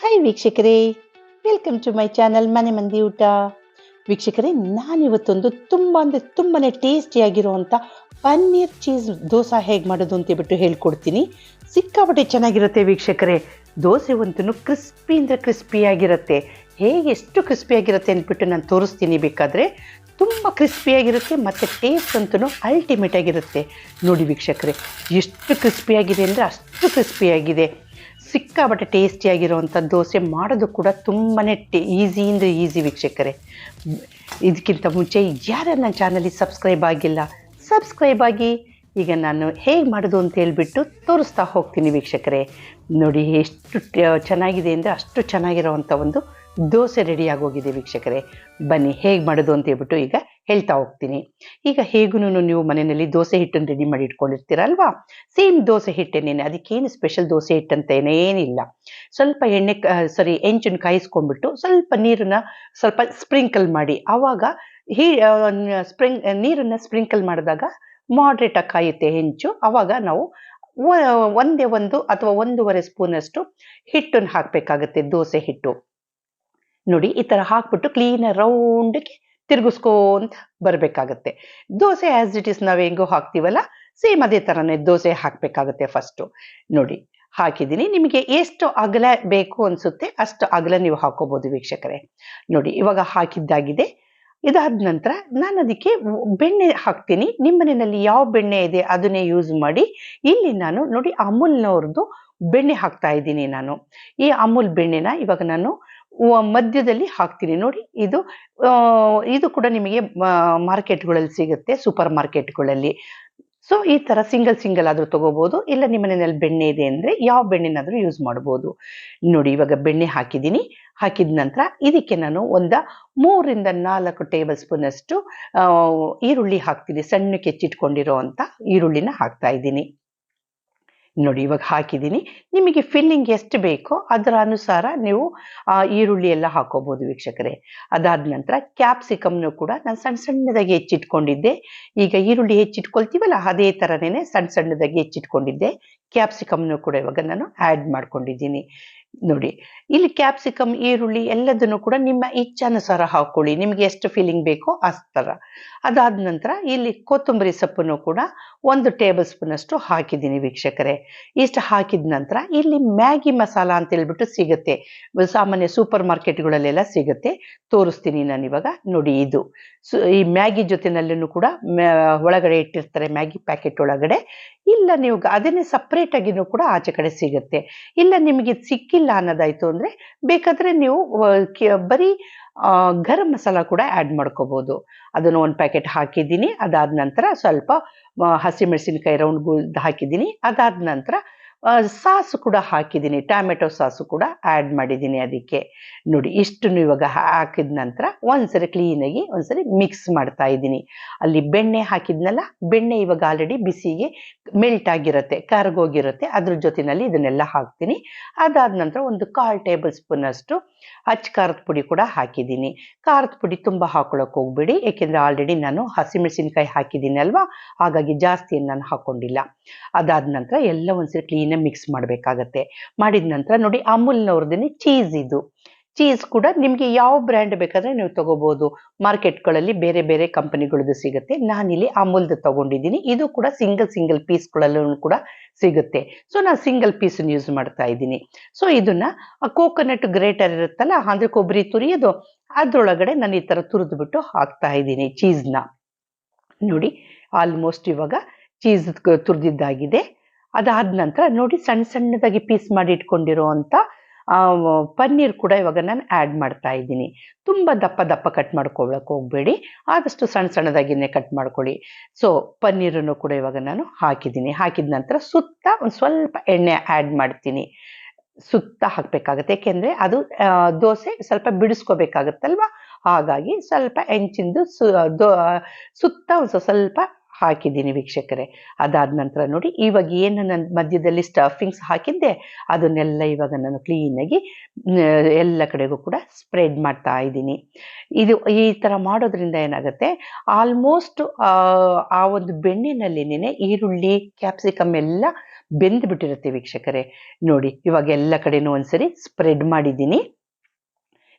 Hi ವೀಕ್ಷಕರೇ, welcome to my channel ಮನೆ ಮಂದಿ ಊಟ. ವೀಕ್ಷಕರೇ, ನಾನಿವತ್ತೊಂದು ತುಂಬಾನೇ ಟೇಸ್ಟಿಯಾಗಿರುವಂಥ ಪನ್ನೀರ್ ಚೀಸ್ ದೋಸೆ ಹೇಗೆ ಮಾಡೋದು ಅಂತ ಹೇಳ್ಕೊಡ್ತೀನಿ. ಸಿಕ್ಕಾಪಟ್ಟೆ ಚೆನ್ನಾಗಿರುತ್ತೆ ವೀಕ್ಷಕರೇ. ದೋಸೆ ಅಂತೂ ಕ್ರಿಸ್ಪಿ ಅಂದರೆ ಕ್ರಿಸ್ಪಿಯಾಗಿರುತ್ತೆ. ಎಷ್ಟು ಕ್ರಿಸ್ಪಿಯಾಗಿರುತ್ತೆ ಅಂದ್ಬಿಟ್ಟು ನಾನು ತೋರಿಸ್ತೀನಿ. ಬೇಕಾದರೆ ತುಂಬ ಕ್ರಿಸ್ಪಿಯಾಗಿರುತ್ತೆ ಮತ್ತು ಟೇಸ್ಟ್ ಅಂತೂ ಅಲ್ಟಿಮೇಟ್ ಆಗಿರುತ್ತೆ. ನೋಡಿ ವೀಕ್ಷಕರೇ, ಎಷ್ಟು ಕ್ರಿಸ್ಪಿಯಾಗಿದೆ ಅಂದರೆ ಅಷ್ಟು ಕ್ರಿಸ್ಪಿಯಾಗಿದೆ. ಸಿಕ್ಕಾಬಟ್ಟೆ ಟೇಸ್ಟಿಯಾಗಿರುವಂಥ ದೋಸೆ ಮಾಡೋದು ಕೂಡ ತುಂಬಾ ಈಸಿ ವೀಕ್ಷಕರೇ. ಇದಕ್ಕಿಂತ ಮುಂಚೆ ಯಾರು ನನ್ನ ಚಾನಲಿಗೆ ಸಬ್ಸ್ಕ್ರೈಬ್ ಆಗಿಲ್ಲ, ಸಬ್ಸ್ಕ್ರೈಬ್ ಆಗಿ. ಈಗ ನಾನು ಹೇಗೆ ಮಾಡೋದು ಅಂತ ಹೇಳ್ಬಿಟ್ಟು ತೋರಿಸ್ತಾ ಹೋಗ್ತೀನಿ ವೀಕ್ಷಕರೇ. ನೋಡಿ ಎಷ್ಟು ಚೆನ್ನಾಗಿದೆ ಅಂದರೆ ಅಷ್ಟು ಚೆನ್ನಾಗಿರೋವಂಥ ಒಂದು ದೋಸೆ ರೆಡಿಯಾಗೋಗಿದೆ ವೀಕ್ಷಕರೇ. ಬನ್ನಿ ಹೇಗೆ ಮಾಡೋದು ಅಂತ ಹೇಳ್ಬಿಟ್ಟು ಈಗ ಹೇಳ್ತಾ ಹೋಗ್ತೀನಿ. ಈಗ ಹೇಗೂ ನೀವು ಮನೆಯಲ್ಲಿ ದೋಸೆ ಹಿಟ್ಟನ್ನು ರೆಡಿ ಮಾಡಿ ಇಟ್ಕೊಂಡಿರ್ತೀರಲ್ವಾ, ಸೇಮ್ ದೋಸೆ ಹಿಟ್ಟೇನೇನೆ, ಅದಕ್ಕೇನು ಸ್ಪೆಷಲ್ ದೋಸೆ ಹಿಟ್ಟಂತ ಏನೇನಿಲ್ಲ. ಸ್ವಲ್ಪ ಹೆಂಚನ್ನು ಕಾಯಿಸ್ಕೊಂಡ್ಬಿಟ್ಟು ಸ್ವಲ್ಪ ನೀರನ್ನು ಸ್ವಲ್ಪ ಸ್ಪ್ರಿಂಕಲ್ ಮಾಡಿ, ಆವಾಗ ನೀರನ್ನು ಸ್ಪ್ರಿಂಕಲ್ ಮಾಡಿದಾಗ ಮಾಡ್ರೇಟಾಗಿ ಕಾಯುತ್ತೆ ಹೆಂಚು. ಆವಾಗ ನಾವು ಒಂದೇ ಒಂದು ಅಥವಾ 1.5 ಸ್ಪೂನಷ್ಟು ಹಿಟ್ಟನ್ನು ಹಾಕಬೇಕಾಗುತ್ತೆ, ದೋಸೆ ಹಿಟ್ಟು. ನೋಡಿ, ಈ ಥರ ಹಾಕ್ಬಿಟ್ಟು ಕ್ಲೀನಾಗಿ ರೌಂಡಕ್ಕೆ ತಿರುಗಿಸ್ಕೊಂತ ಬರಬೇಕಾಗತ್ತೆ. ದೋಸೆ ಆ್ಯಸ್ ಇಟ್ ಈಸ್ ನಾವು ಹೆಂಗೋ ಹಾಕ್ತೀವಲ್ಲ, ಸೇಮ್ ಅದೇ ಥರನೇ ದೋಸೆ ಹಾಕಬೇಕಾಗತ್ತೆ. ಫಸ್ಟು ನೋಡಿ ಹಾಕಿದ್ದೀನಿ. ನಿಮಗೆ ಎಷ್ಟು ಅಗಲ ಬೇಕು ಅನಿಸುತ್ತೆ ಅಷ್ಟು ಅಗಲ ನೀವು ಹಾಕೋಬೋದು ವೀಕ್ಷಕರೇ. ನೋಡಿ ಇವಾಗ ಹಾಕಿದ್ದಾಗಿದೆ. ಇದಾದ ನಂತರ ನಾನು ಅದಕ್ಕೆ ಬೆಣ್ಣೆ ಹಾಕ್ತೀನಿ. ನಿಮ್ಮ ಮನೆಯಲ್ಲಿ ಯಾವ ಬೆಣ್ಣೆ ಇದೆ ಅದನ್ನೇ ಯೂಸ್ ಮಾಡಿ. ಇಲ್ಲಿ ನಾನು ನೋಡಿ ಅಮೂಲ್ನವ್ರದ್ದು ಬೆಣ್ಣೆ ಹಾಕ್ತಾ ಇದ್ದೀನಿ ನಾನು. ಈ ಅಮೂಲ್ ಬೆಣ್ಣೆನ ಇವಾಗ ನಾನು ಮಧ್ಯದಲ್ಲಿ ಹಾಕ್ತೀನಿ. ನೋಡಿ ಇದು ಕೂಡ ನಿಮಗೆ ಮಾರ್ಕೆಟ್ಗಳಲ್ಲಿ ಸಿಗುತ್ತೆ, ಸೂಪರ್ ಮಾರ್ಕೆಟ್ಗಳಲ್ಲಿ. ಸೊ ಈ ಥರ ಸಿಂಗಲ್ ಆದರೂ ತೊಗೋಬೋದು, ಇಲ್ಲ ನಿಮ್ಮ ಮನೆಯಲ್ಲಿ ಬೆಣ್ಣೆ ಇದೆ ಅಂದರೆ ಯಾವ ಬೆಣ್ಣೆನಾದರೂ ಯೂಸ್ ಮಾಡ್ಬೋದು. ನೋಡಿ ಇವಾಗ ಬೆಣ್ಣೆ ಹಾಕಿದ್ದೀನಿ. ಹಾಕಿದ ನಂತರ ಇದಕ್ಕೆ ನಾನು 3 ರಿಂದ 4 ಟೇಬಲ್ ಸ್ಪೂನಷ್ಟು ಈರುಳ್ಳಿ ಹಾಕ್ತೀನಿ. ಸಣ್ಣಕ್ಕೆ ಹೆಚ್ಚಿಟ್ಕೊಂಡಿರೋ ಅಂಥ ಈರುಳ್ಳಿನ ಹಾಕ್ತಾ ಇದ್ದೀನಿ. ನೋಡಿ ಇವಾಗ ಹಾಕಿದ್ದೀನಿ. ನಿಮಗೆ ಫಿಲ್ಲಿಂಗ್ ಎಷ್ಟು ಬೇಕೋ ಅದರ ಅನುಸಾರ ನೀವು ಈರುಳ್ಳಿ ಎಲ್ಲ ಹಾಕೋಬೋದು ವೀಕ್ಷಕರೇ. ಅದಾದ ನಂತರ ಕ್ಯಾಪ್ಸಿಕಮ್ನು ಕೂಡ ನಾನು ಸಣ್ಣದಾಗಿ ಹೆಚ್ಚಿಟ್ಕೊಂಡಿದ್ದೆ. ಈಗ ಈರುಳ್ಳಿ ಹೆಚ್ಚಿಟ್ಕೊಳ್ತೀವಲ್ಲ ಅದೇ ಥರನೇ ಸಣ್ಣದಾಗಿ ಹೆಚ್ಚಿಟ್ಕೊಂಡಿದ್ದೆ. ಕ್ಯಾಪ್ಸಿಕಮ್ನು ಕೂಡ ಇವಾಗ ನಾನು ಆ್ಯಡ್ ಮಾಡ್ಕೊಂಡಿದ್ದೀನಿ. ನೋಡಿ ಇಲ್ಲಿ ಕ್ಯಾಪ್ಸಿಕಮ್, ಈರುಳ್ಳಿ ಎಲ್ಲದನ್ನು ಕೂಡ ನಿಮ್ಮ ಇಚ್ಛಾನುಸಾರ ಹಾಕೊಳ್ಳಿ, ನಿಮಗೆ ಎಷ್ಟು ಫೀಲಿಂಗ್ ಬೇಕೋ ಅಷ್ಟರ. ಅದಾದ ನಂತರ ಇಲ್ಲಿ ಕೊತ್ತಂಬರಿ ಸೊಪ್ಪನ್ನು ಕೂಡ 1 ಟೇಬಲ್ ಸ್ಪೂನಷ್ಟು ಹಾಕಿದ್ದೀನಿ ವೀಕ್ಷಕರೇ. ಇಷ್ಟು ಹಾಕಿದ ನಂತರ ಇಲ್ಲಿ ಮ್ಯಾಗಿ ಮಸಾಲ ಅಂತ ಹೇಳ್ಬಿಟ್ಟು ಸಿಗುತ್ತೆ, ಸಾಮಾನ್ಯ ಸೂಪರ್ ಮಾರ್ಕೆಟ್ಗಳಲ್ಲೆಲ್ಲ ಸಿಗುತ್ತೆ. ತೋರಿಸ್ತೀನಿ ನಾನು ಇವಾಗ. ನೋಡಿ ಈ ಮ್ಯಾಗಿ ಜೊತೆನಲ್ಲೂ ಕೂಡ ಒಳಗಡೆ ಇಟ್ಟಿರ್ತಾರೆ, ಮ್ಯಾಗಿ ಪ್ಯಾಕೆಟ್ ಒಳಗಡೆ. ಇಲ್ಲ ನೀವು ಅದನ್ನೇ ಸಪ್ರೇಟಾಗಿನೂ ಕೂಡ ಆಚೆ ಕಡೆ ಸಿಗುತ್ತೆ. ಇಲ್ಲ ನಿಮಗೆ ಸಿಕ್ಕಿಲ್ಲ ಅನ್ನೋದಾಯ್ತು ಅಂದರೆ ಬೇಕಾದರೆ ನೀವು ಬರೀ ಗರಂ ಮಸಾಲ ಕೂಡ ಆ್ಯಡ್ ಮಾಡ್ಕೋಬೋದು. ಅದನ್ನು 1 ಪ್ಯಾಕೆಟ್ ಹಾಕಿದ್ದೀನಿ. ಅದಾದ ನಂತರ ಸ್ವಲ್ಪ ಹಸಿಮೆಣಸಿನ್ಕಾಯಿ ರೌಂಡ್ ಹಾಕಿದ್ದೀನಿ. ಅದಾದ ನಂತರ ಸಾಸು ಕೂಡ ಹಾಕಿದ್ದೀನಿ, ಟೊಮೆಟೊ ಸಾಸು ಕೂಡ ಆ್ಯಡ್ ಮಾಡಿದ್ದೀನಿ ಅದಕ್ಕೆ. ನೋಡಿ ಇಷ್ಟನ್ನು ಇವಾಗ ಹಾಕಿದ ನಂತರ ಒಂದ್ಸರಿ ಕ್ಲೀನಾಗಿ ಮಿಕ್ಸ್ ಮಾಡ್ತಾ ಇದ್ದೀನಿ. ಅಲ್ಲಿ ಬೆಣ್ಣೆ ಹಾಕಿದ್ನಲ್ಲ, ಬೆಣ್ಣೆ ಇವಾಗ ಆಲ್ರೆಡಿ ಬಿಸಿಗೆ ಮೆಲ್ಟ್ ಆಗಿರುತ್ತೆ, ಕರಗೋಗಿರುತ್ತೆ. ಅದ್ರ ಜೊತೆಯಲ್ಲಿ ಇದನ್ನೆಲ್ಲ ಹಾಕ್ತೀನಿ. ಅದಾದ ನಂತರ 1/4 ಟೇಬಲ್ ಸ್ಪೂನಷ್ಟು ಖಾರದ ಪುಡಿ ಕೂಡ ಹಾಕಿದ್ದೀನಿ. ಖಾರದ ಪುಡಿ ತುಂಬ ಹಾಕೊಳ್ಳೋಕೆ ಹೋಗ್ಬೇಡಿ, ಏಕೆಂದರೆ ಆಲ್ರೆಡಿ ನಾನು ಹಸಿಮೆಣಸಿನ್ಕಾಯಿ ಹಾಕಿದ್ದೀನಿ ಅಲ್ವಾ, ಹಾಗಾಗಿ ಜಾಸ್ತಿ ನಾನು ಹಾಕ್ಕೊಂಡಿಲ್ಲ. ಅದಾದ ನಂತರ ಎಲ್ಲ ಒಂದ್ಸರಿ ಕ್ಲೀನಾಗಿ ಮಿಕ್ಸ್ ಮಾಡಬೇಕಾಗತ್ತೆ. ಮಾಡಿದ ನಂತರ ನೋಡಿ ಅಮೂಲ್ನವ್ರದ್ದು ಚೀಸ್ ಕೂಡ ನಿಮಗೆ ಯಾವ ಬ್ರ್ಯಾಂಡ್ ಬೇಕಾದರೆ ನೀವು ತಗೋಬೋದು. ಮಾರ್ಕೆಟ್ಗಳಲ್ಲಿ ಬೇರೆ ಕಂಪನಿಗಳದ್ದು ಸಿಗುತ್ತೆ. ನಾನಿಲ್ಲಿ ಅಮೂಲ್ದು ತಗೊಂಡಿದ್ದೀನಿ. ಇದು ಕೂಡ ಸಿಂಗಲ್ ಪೀಸ್ಗಳಲ್ಲೂ ಕೂಡ ಸಿಗುತ್ತೆ. ಸೊ ನಾನು ಸಿಂಗಲ್ ಪೀಸನ್ನು ಯೂಸ್ ಮಾಡ್ತಾ ಇದ್ದೀನಿ. ಸೊ ಇದನ್ನ ಕೋಕೋನಟ್ ಗ್ರೇಟರ್ ಇರುತ್ತಲ್ಲ, ಅಂದರೆ ಕೊಬ್ಬರಿ ತುರಿಯೋದು, ಅದರೊಳಗಡೆ ನಾನು ಈ ಥರ ತುರಿದ್ಬಿಟ್ಟು ಹಾಕ್ತಾ ಇದ್ದೀನಿ ಚೀಸ್ನ. ನೋಡಿ ಆಲ್ಮೋಸ್ಟ್ ಇವಾಗ ಚೀಸ್ ತುರಿದಿದ್ದಾಗಿದೆ. ಅದಾದ ನಂತರ ನೋಡಿ ಸಣ್ಣದಾಗಿ ಪೀಸ್ ಮಾಡಿ ಇಟ್ಕೊಂಡಿರೋ ಅಂಥ ಪನ್ನೀರ್ ಕೂಡ ಇವಾಗ ನಾನು ಆ್ಯಡ್ ಮಾಡ್ತಾ ಇದ್ದೀನಿ. ತುಂಬ ದಪ್ಪ ಕಟ್ ಮಾಡ್ಕೊಳ್ಳೋಕೆ ಹೋಗಬೇಡಿ, ಆದಷ್ಟು ಸಣ್ಣದಾಗಿಯೇ ಕಟ್ ಮಾಡ್ಕೊಳ್ಳಿ. ಸೊ ಪನ್ನೀರನ್ನು ಕೂಡ ಇವಾಗ ನಾನು ಹಾಕಿದ್ದೀನಿ. ಹಾಕಿದ ನಂತರ ಸುತ್ತ ಒಂದು ಸ್ವಲ್ಪ ಎಣ್ಣೆ ಆ್ಯಡ್ ಮಾಡ್ತೀನಿ. ಸುತ್ತ ಹಾಕಬೇಕಾಗತ್ತೆ, ಏಕೆಂದರೆ ಅದು ದೋಸೆ ಸ್ವಲ್ಪ ಬಿಡಿಸ್ಕೋಬೇಕಾಗತ್ತಲ್ವ, ಹಾಗಾಗಿ ಸ್ವಲ್ಪ ಹೆಂಚಿಂದು ಸುತ್ತ ಒಂದು ಸ್ವಲ್ಪ ಹಾಕಿದ್ದೀನಿ ವೀಕ್ಷಕರೇ. ಅದಾದ ನಂತರ ನೋಡಿ ಇವಾಗ ಏನು ನಾನು ಮಧ್ಯದಲ್ಲಿ ಸ್ಟಫಿಂಗ್ಸ್ ಹಾಕಿದ್ದೆ ಅದನ್ನೆಲ್ಲ ಇವಾಗ ನಾನು ಕ್ಲೀನಾಗಿ ಎಲ್ಲ ಕಡೆಗೂ ಕೂಡ ಸ್ಪ್ರೆಡ್ ಮಾಡ್ತಾ ಇದ್ದೀನಿ. ಇದು ಈ ಥರ ಮಾಡೋದ್ರಿಂದ ಏನಾಗುತ್ತೆ, ಆಲ್ಮೋಸ್ಟ್ ಆ ಒಂದು ಬೆಣ್ಣೆನಲ್ಲಿನೇ ಈರುಳ್ಳಿ ಕ್ಯಾಪ್ಸಿಕಮ್ ಎಲ್ಲ ಬೆಂದು ಬಿಟ್ಟಿರುತ್ತೆ ವೀಕ್ಷಕರೇ. ನೋಡಿ ಇವಾಗ ಎಲ್ಲ ಕಡೆನೂ ಒಂದ್ಸರಿ ಸ್ಪ್ರೆಡ್ ಮಾಡಿದ್ದೀನಿ.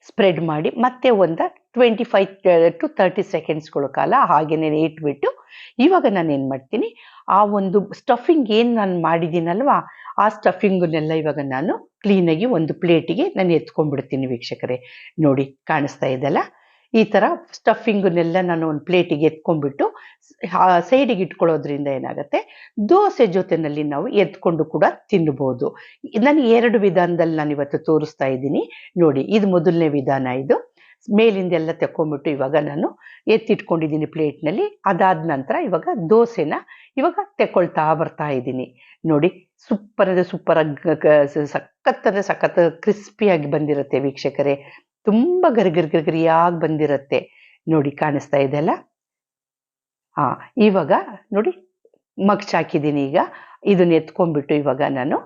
ಸ್ಪ್ರೆಡ್ ಮಾಡಿ ಮತ್ತೆ ಒಂದು 25 to 30 ಸೆಕೆಂಡ್ಸ್ಗಳ ಕಾಲ ಹಾಗೇನೆ ಇಟ್ಬಿಟ್ಟು ಇವಾಗ ನಾನು ಏನು ಮಾಡ್ತೀನಿ, ಆ ಒಂದು ಸ್ಟಫಿಂಗ್ ಏನು ನಾನು ಮಾಡಿದ್ದೀನಲ್ವಾ ಆ ಸ್ಟಫಿಂಗನ್ನೆಲ್ಲ ಇವಾಗ ನಾನು ಕ್ಲೀನಾಗಿ ಒಂದು ಪ್ಲೇಟಿಗೆ ನಾನು ಎತ್ಕೊಂಡ್ಬಿಡ್ತೀನಿ ವೀಕ್ಷಕರೇ. ನೋಡಿ ಕಾಣಿಸ್ತಾ ಇದೆಲ್ಲ, ಈ ಥರ ಸ್ಟಫಿಂಗನ್ನೆಲ್ಲ ನಾನು ಒಂದು ಪ್ಲೇಟಿಗೆ ಎತ್ಕೊಂಡ್ಬಿಟ್ಟು ಸೈಡಿಗೆ ಇಟ್ಕೊಳ್ಳೋದ್ರಿಂದ ಏನಾಗುತ್ತೆ, ದೋಸೆ ಜೊತೆನಲ್ಲಿ ನಾವು ಎತ್ಕೊಂಡು ಕೂಡ ತಿನ್ಬೋದು. ನಾನು 2 ವಿಧಾನದಲ್ಲಿ ನಾನು ಇವತ್ತು ತೋರಿಸ್ತಾ ಇದ್ದೀನಿ. ನೋಡಿ ಇದು ಮೊದಲನೇ ವಿಧಾನ. ಇದು ಮೇಲಿಂದ ಎಲ್ಲ ತೆಕ್ಕೊಂಡ್ಬಿಟ್ಟು ಇವಾಗ ನಾನು ಎತ್ತಿಟ್ಕೊಂಡಿದ್ದೀನಿ ಪ್ಲೇಟ್ನಲ್ಲಿ. ಅದಾದ ನಂತರ ಇವಾಗ ದೋಸೆನ ಇವಾಗ ತೆಕ್ಕೊಳ್ತಾ ಬರ್ತಾ ಇದ್ದೀನಿ. ನೋಡಿ ಸೂಪರ್ ಅಂದರೆ ಸಖತ್ ಕ್ರಿಸ್ಪಿಯಾಗಿ ಬಂದಿರುತ್ತೆ ವೀಕ್ಷಕರೇ. ತುಂಬ ಗರಿಯಾಗಿ ಬಂದಿರುತ್ತೆ. ನೋಡಿ ಕಾಣಿಸ್ತಾ ಇದೆಲ್ಲ. ಇವಾಗ ನೋಡಿ ಮಗ್ಚಾಕಿದ್ದೀನಿ. ಈಗ ಇದನ್ನ ಎತ್ಕೊಂಡ್ಬಿಟ್ಟು ಇವಾಗ ನಾನು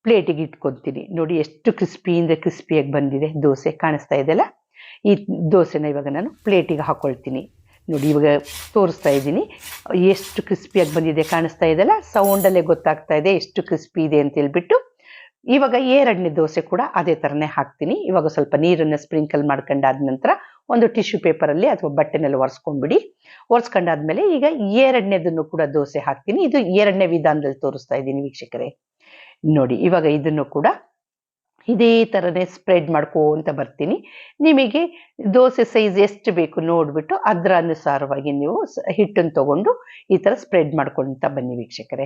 ಪ್ಲೇಟಿಗೆ ಇಟ್ಕೊತೀನಿ. ನೋಡಿ ಎಷ್ಟು ಕ್ರಿಸ್ಪಿಯಾಗಿ ಬಂದಿದೆ ದೋಸೆ, ಕಾಣಿಸ್ತಾ ಇದೆಲ್ಲ. ಈ ದೋಸೆನ ಇವಾಗ ನಾನು ಪ್ಲೇಟಿಗೆ ಹಾಕ್ಕೊಳ್ತೀನಿ. ನೋಡಿ ಇವಾಗ ತೋರಿಸ್ತಾ ಇದ್ದೀನಿ ಎಷ್ಟು ಕ್ರಿಸ್ಪಿಯಾಗಿ ಬಂದಿದೆ, ಕಾಣಿಸ್ತಾ ಇದೆಲ್ಲ. ಸೌಂಡಲ್ಲೇ ಗೊತ್ತಾಗ್ತಾ ಇದೆ ಎಷ್ಟು ಕ್ರಿಸ್ಪಿ ಇದೆ ಅಂತ ಹೇಳ್ಬಿಟ್ಟು. ಇವಾಗ 2ನೇ ದೋಸೆ ಕೂಡ ಅದೇ ಥರನೇ ಹಾಕ್ತೀನಿ. ಇವಾಗ ಸ್ವಲ್ಪ ನೀರನ್ನು ಸ್ಪ್ರಿಂಕಲ್ ಮಾಡ್ಕೊಂಡಾದ ನಂತರ ಒಂದು ಟಿಶ್ಯೂ ಪೇಪರಲ್ಲಿ ಅಥವಾ ಬಟ್ಟೆನಲ್ಲಿ ಒರೆಸ್ಕೊಂಡ್ಬಿಡಿ. ಒರೆಸ್ಕೊಂಡಾದ್ಮೇಲೆ ಈಗ 2ನೇದನ್ನು ಕೂಡ ದೋಸೆ ಹಾಕ್ತೀನಿ. ಇದು 2ನೇ ವಿಧಾನದಲ್ಲಿ ತೋರಿಸ್ತಾ ಇದ್ದೀನಿ ವೀಕ್ಷಕರೇ. ನೋಡಿ ಇವಾಗ ಇದನ್ನು ಕೂಡ ಇದೇ ಥರನೇ ಸ್ಪ್ರೆಡ್ ಮಾಡ್ಕೊಂತ ಬರ್ತೀನಿ. ನಿಮಗೆ ದೋಸೆ ಸೈಜ್ ಎಷ್ಟು ಬೇಕು ನೋಡಿಬಿಟ್ಟು ಅದರ ಅನುಸಾರವಾಗಿ ನೀವು ಹಿಟ್ಟನ್ನು ತಗೊಂಡು ಈ ಥರ ಸ್ಪ್ರೆಡ್ ಮಾಡ್ಕೊಳ್ತಾ ಬನ್ನಿ ವೀಕ್ಷಕರೇ.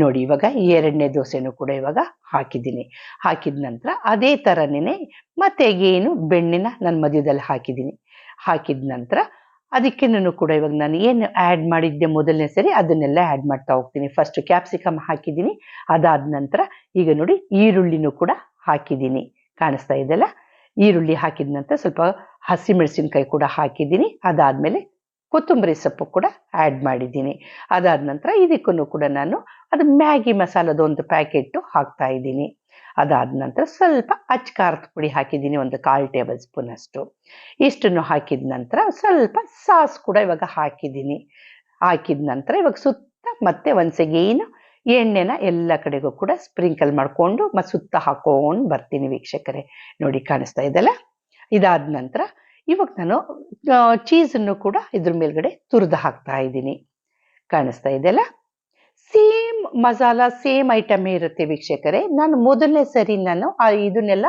ನೋಡಿ ಇವಾಗ 2ನೇ ದೋಸೆನೂ ಕೂಡ ಇವಾಗ ಹಾಕಿದ್ದೀನಿ. ಹಾಕಿದ ನಂತರ ಅದೇ ಥರನೇ ಮತ್ತೆ ಏನು ಬೆಣ್ಣೆನ ನಾನು ಮಧ್ಯದಲ್ಲಿ ಹಾಕಿದ್ದೀನಿ. ಹಾಕಿದ ನಂತರ ಅದಕ್ಕೇನೂ ಕೂಡ ಇವಾಗ ನಾನು ಏನು ಆ್ಯಡ್ ಮಾಡಿದ್ದೆ ಮೊದಲನೇ ಸರಿ ಅದನ್ನೆಲ್ಲ ಆ್ಯಡ್ ಮಾಡ್ತಾ ಹೋಗ್ತೀನಿ. ಫಸ್ಟ್ ಕ್ಯಾಪ್ಸಿಕಮ್ ಹಾಕಿದ್ದೀನಿ. ಅದಾದ ನಂತರ ಈಗ ನೋಡಿ ಈರುಳ್ಳಿನೂ ಕೂಡ ಹಾಕಿದ್ದೀನಿ, ಕಾಣಿಸ್ತಾ ಇದೆಲ್ಲ. ಈರುಳ್ಳಿ ಹಾಕಿದ ನಂತರ ಸ್ವಲ್ಪ ಹಸಿಮೆಣಸಿನ್ಕಾಯಿ ಕೂಡ ಹಾಕಿದ್ದೀನಿ. ಅದಾದಮೇಲೆ ಕೊತ್ತಂಬರಿ ಸೊಪ್ಪು ಕೂಡ ಆ್ಯಡ್ ಮಾಡಿದ್ದೀನಿ. ಅದಾದ ನಂತರ ಇದಕ್ಕೂ ಕೂಡ ನಾನು ಅದು ಮ್ಯಾಗಿ ಮಸಾಲದ ಒಂದು ಪ್ಯಾಕೆಟು ಹಾಕ್ತಾ ಇದ್ದೀನಿ. ಅದಾದ ನಂತರ ಸ್ವಲ್ಪ ಖಾರದ ಪುಡಿ ಹಾಕಿದ್ದೀನಿ, ಒಂದು 1/4 ಟೇಬಲ್ ಸ್ಪೂನ್ ಅಷ್ಟು. ಇಷ್ಟನ್ನು ಹಾಕಿದ ನಂತರ ಸ್ವಲ್ಪ ಸಾಸ್ ಕೂಡ ಇವಾಗ ಹಾಕಿದ್ದೀನಿ. ಹಾಕಿದ ನಂತರ ಇವಾಗ ಸುತ್ತ ಮತ್ತೆ ಒಂದ್ಸಗೇನು ಎಣ್ಣೆನ ಎಲ್ಲ ಕಡೆಗೂ ಕೂಡ ಸ್ಪ್ರಿಂಕಲ್ ಮಾಡಿಕೊಂಡು ಮತ್ತೆ ಸುತ್ತ ಹಾಕೊಂಡು ಬರ್ತೀನಿ ವೀಕ್ಷಕರೇ. ನೋಡಿ ಕಾಣಿಸ್ತಾ ಇದೆಲ್ಲ. ಇದಾದ ನಂತರ ಇವಾಗ ನಾನು ಚೀಸನ್ನು ಕೂಡ ಇದ್ರ ಮೇಲ್ಗಡೆ ತುರಿದು ಹಾಕ್ತಾ ಇದ್ದೀನಿ, ಕಾಣಿಸ್ತಾ ಇದೆಲ್ಲ. ಸೇಮ್ ಮಸಾಲ ಸೇಮ್ ಐಟಮೇ ಇರುತ್ತೆ ವೀಕ್ಷಕರೇ. ನಾನು ಮೊದಲನೇ ಸರಿ ನಾನು ಇದನ್ನೆಲ್ಲ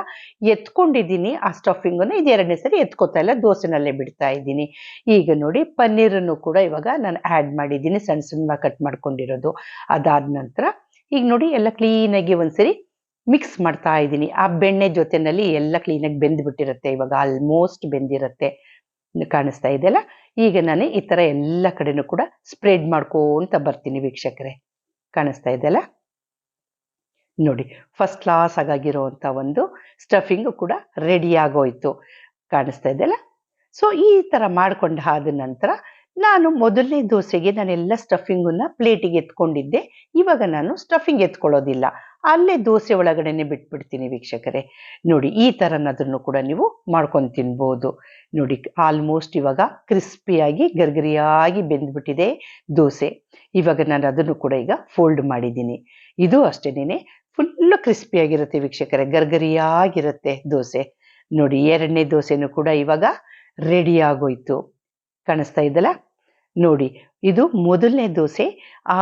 ಎತ್ಕೊಂಡಿದ್ದೀನಿ, ಆ ಸ್ಟಫಿಂಗನ್ನು. ಇದು 2ನೇ ಸರಿ ಎತ್ಕೋತಾ ಇಲ್ಲ, ದೋಸೆನಲ್ಲೇ ಬಿಡ್ತಾ ಇದ್ದೀನಿ. ಈಗ ನೋಡಿ ಪನ್ನೀರನ್ನು ಕೂಡ ಇವಾಗ ನಾನು ಆ್ಯಡ್ ಮಾಡಿದ್ದೀನಿ, ಸಣ್ಣ ಕಟ್ ಮಾಡ್ಕೊಂಡಿರೋದು. ಅದಾದ ನಂತರ ಈಗ ನೋಡಿ ಎಲ್ಲ ಕ್ಲೀನಾಗಿ ಒಂದ್ಸರಿ ಮಿಕ್ಸ್ ಮಾಡ್ತಾ ಇದ್ದೀನಿ. ಆ ಬೆಣ್ಣೆ ಜೊತೆನಲ್ಲಿ ಎಲ್ಲ ಕ್ಲೀನಾಗಿ ಬೆಂದ್ಬಿಟ್ಟಿರುತ್ತೆ, ಇವಾಗ ಆಲ್ಮೋಸ್ಟ್ ಬೆಂದಿರುತ್ತೆ, ಕಾಣಿಸ್ತಾ ಇದೆಯಲ್ಲ. ಈಗ ನಾನು ಈ ಥರ ಎಲ್ಲ ಕಡೆನೂ ಕೂಡ ಸ್ಪ್ರೆಡ್ ಮಾಡ್ಕೊಂತ ಬರ್ತೀನಿ ವೀಕ್ಷಕರೇ, ಕಾಣಿಸ್ತಾ ಇದೆಯಲ್ಲ. ನೋಡಿ ಫಸ್ಟ್ ಕ್ಲಾಸ್ ಆಗಿರೋವಂಥ ಒಂದು ಸ್ಟಫಿಂಗು ಕೂಡ ರೆಡಿ ಆಗೋಯ್ತು, ಕಾಣಿಸ್ತಾ ಇದೆಯಲ್ಲ. ಸೊ ಈ ಥರ ಮಾಡ್ಕೊಂಡಾದ ನಂತರ ನಾನು ಮೊದಲನೇ ದೋಸೆಗೆ ನಾನೆಲ್ಲ ಸ್ಟಫಿಂಗನ್ನು ಪ್ಲೇಟಿಗೆ ಎತ್ಕೊಂಡಿದ್ದೆ. ಇವಾಗ ನಾನು ಸ್ಟಫಿಂಗ್ ಎತ್ಕೊಳ್ಳೋದಿಲ್ಲ, ಅಲ್ಲೇ ದೋಸೆ ಒಳಗಡೆನೆ ಬಿಟ್ಬಿಡ್ತೀನಿ ವೀಕ್ಷಕರೇ. ನೋಡಿ ಈ ಥರನದನ್ನು ಕೂಡ ನೀವು ಮಾಡ್ಕೊಂಡು ತಿನ್ಬೋದು. ನೋಡಿ ಆಲ್ಮೋಸ್ಟ್ ಇವಾಗ ಕ್ರಿಸ್ಪಿಯಾಗಿ ಗರಿಯಾಗಿ ಬೆಂದ್ಬಿಟ್ಟಿದೆ ದೋಸೆ. ಇವಾಗ ನಾನು ಅದನ್ನು ಕೂಡ ಈಗ ಫೋಲ್ಡ್ ಮಾಡಿದ್ದೀನಿ. ಇದು ಅಷ್ಟೇನೆ ಫುಲ್ಲು ಕ್ರಿಸ್ಪಿಯಾಗಿರುತ್ತೆ ವೀಕ್ಷಕರೇ, ಗರಿಯಾಗಿರುತ್ತೆ ದೋಸೆ. ನೋಡಿ 2ನೇ ದೋಸೆನೂ ಕೂಡ ಇವಾಗ ರೆಡಿ ಆಗೋಯ್ತು, ಕಾಣಿಸ್ತಾ ಇದ್ದಲ್ಲ. ನೋಡಿ ಇದು ಮೊದಲನೇ ದೋಸೆ. ಆ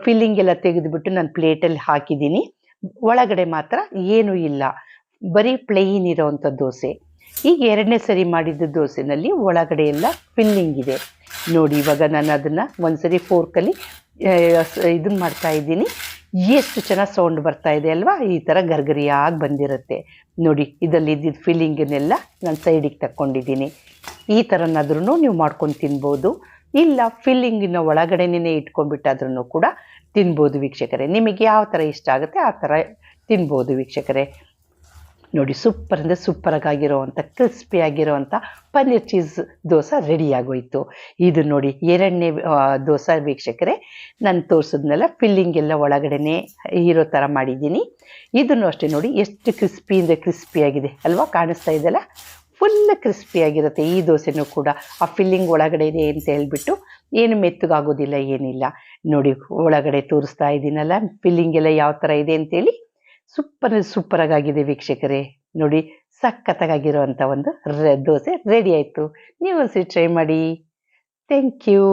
ಫಿಲ್ಲಿಂಗ್ ಎಲ್ಲ ತೆಗೆದುಬಿಟ್ಟು ನಾನು ಪ್ಲೇಟಲ್ಲಿ ಹಾಕಿದ್ದೀನಿ. ಒಳಗಡೆ ಮಾತ್ರ ಏನೂ ಇಲ್ಲ, ಬರೀ ಪ್ಲೇನ್ ಇರೋವಂಥ ದೋಸೆ. ಈಗ 2ನೇ ಸರಿ ಮಾಡಿದ್ದ ದೋಸೆನಲ್ಲಿ ಒಳಗಡೆ ಎಲ್ಲ ಫಿಲ್ಲಿಂಗ್ ಇದೆ. ನೋಡಿ ಇವಾಗ ನಾನು ಅದನ್ನು ಒಂದ್ಸರಿ ಫೋರ್ಕಲ್ಲಿ ಇದನ್ನ ಮಾಡ್ತಾ ಇದ್ದೀನಿ. ಎಷ್ಟು ಚೆನ್ನಾಗಿ ಸೌಂಡ್ ಬರ್ತಾ ಇದೆ ಅಲ್ವಾ, ಈ ಥರ ಗರಿಯಾಗಿ ಬಂದಿರುತ್ತೆ. ನೋಡಿ ಇದರಲ್ಲಿ ಇದ್ದಿದ್ದು ಫಿಲ್ಲಿಂಗನ್ನೆಲ್ಲ ನಾನು ಸೈಡಿಗೆ ತಕ್ಕೊಂಡಿದ್ದೀನಿ. ಈ ಥರನಾದ್ರೂ ನೀವು ಮಾಡ್ಕೊಂಡು ತಿನ್ಬೋದು, ಇಲ್ಲ ಫಿಲ್ಲಿಂಗಿನ ಒಳಗಡೆನೇ ಇಟ್ಕೊಂಡ್ಬಿಟ್ಟಾದ್ರೂ ಕೂಡ ತಿನ್ಬೋದು ವೀಕ್ಷಕರೇ. ನಿಮಗೆ ಯಾವ ಥರ ಇಷ್ಟ ಆಗುತ್ತೆ ಆ ಥರ ತಿನ್ಬೋದು ವೀಕ್ಷಕರೇ. ನೋಡಿ ಸೂಪರ್ ಅಂದರೆ ಸೂಪರಾಗಿರೋವಂಥ ಕ್ರಿಸ್ಪಿ ಆಗಿರೋವಂಥ ಪನ್ನೀರ್ ಚೀಸ್ ದೋಸೆ ರೆಡಿಯಾಗೋಯಿತು. ಇದು ನೋಡಿ ಎರಡನೇ ದೋಸೆ ವೀಕ್ಷಕರೇ. ನಾನು ತೋರಿಸಿದ್ನೆಲ್ಲ ಫಿಲ್ಲಿಂಗ್ ಎಲ್ಲ ಒಳಗಡೆನೆ ಇರೋ ಥರ ಮಾಡಿದ್ದೀನಿ. ಇದನ್ನು ಅಷ್ಟೇ ನೋಡಿ ಎಷ್ಟು ಕ್ರಿಸ್ಪಿ ಅಂದರೆ ಕ್ರಿಸ್ಪಿಯಾಗಿದೆ ಅಲ್ವಾ, ಕಾಣಿಸ್ತಾ ಇದೆಯಲ್ಲ, ಫುಲ್ ಕ್ರಿಸ್ಪಿಯಾಗಿರುತ್ತೆ ಈ ದೋಸೆನೂ ಕೂಡ. ಆ ಫಿಲ್ಲಿಂಗ್ ಒಳಗಡೆ ಇದೆ ಅಂತ ಹೇಳ್ಬಿಟ್ಟು ಏನು ಮೆತ್ತಗಾಗೋದಿಲ್ಲ, ಏನಿಲ್ಲ. ನೋಡಿ ಒಳಗಡೆ ತೋರಿಸ್ತಾ ಇದ್ದೀನಲ್ಲ ಫಿಲ್ಲಿಂಗ್ ಎಲ್ಲ ಯಾವ ಥರ ಇದೆ ಅಂತೇಳಿ. ಸೂಪರಾಗಿದೆ ವೀಕ್ಷಕರೇ. ನೋಡಿ ಸಖತ್ತಾಗಿರುವಂಥ ಒಂದು ದೋಸೆ ರೆಡಿ ಆಯಿತು. ನೀವು ಒಂದ್ಸರಿ ಟ್ರೈ ಮಾಡಿ. Thank you.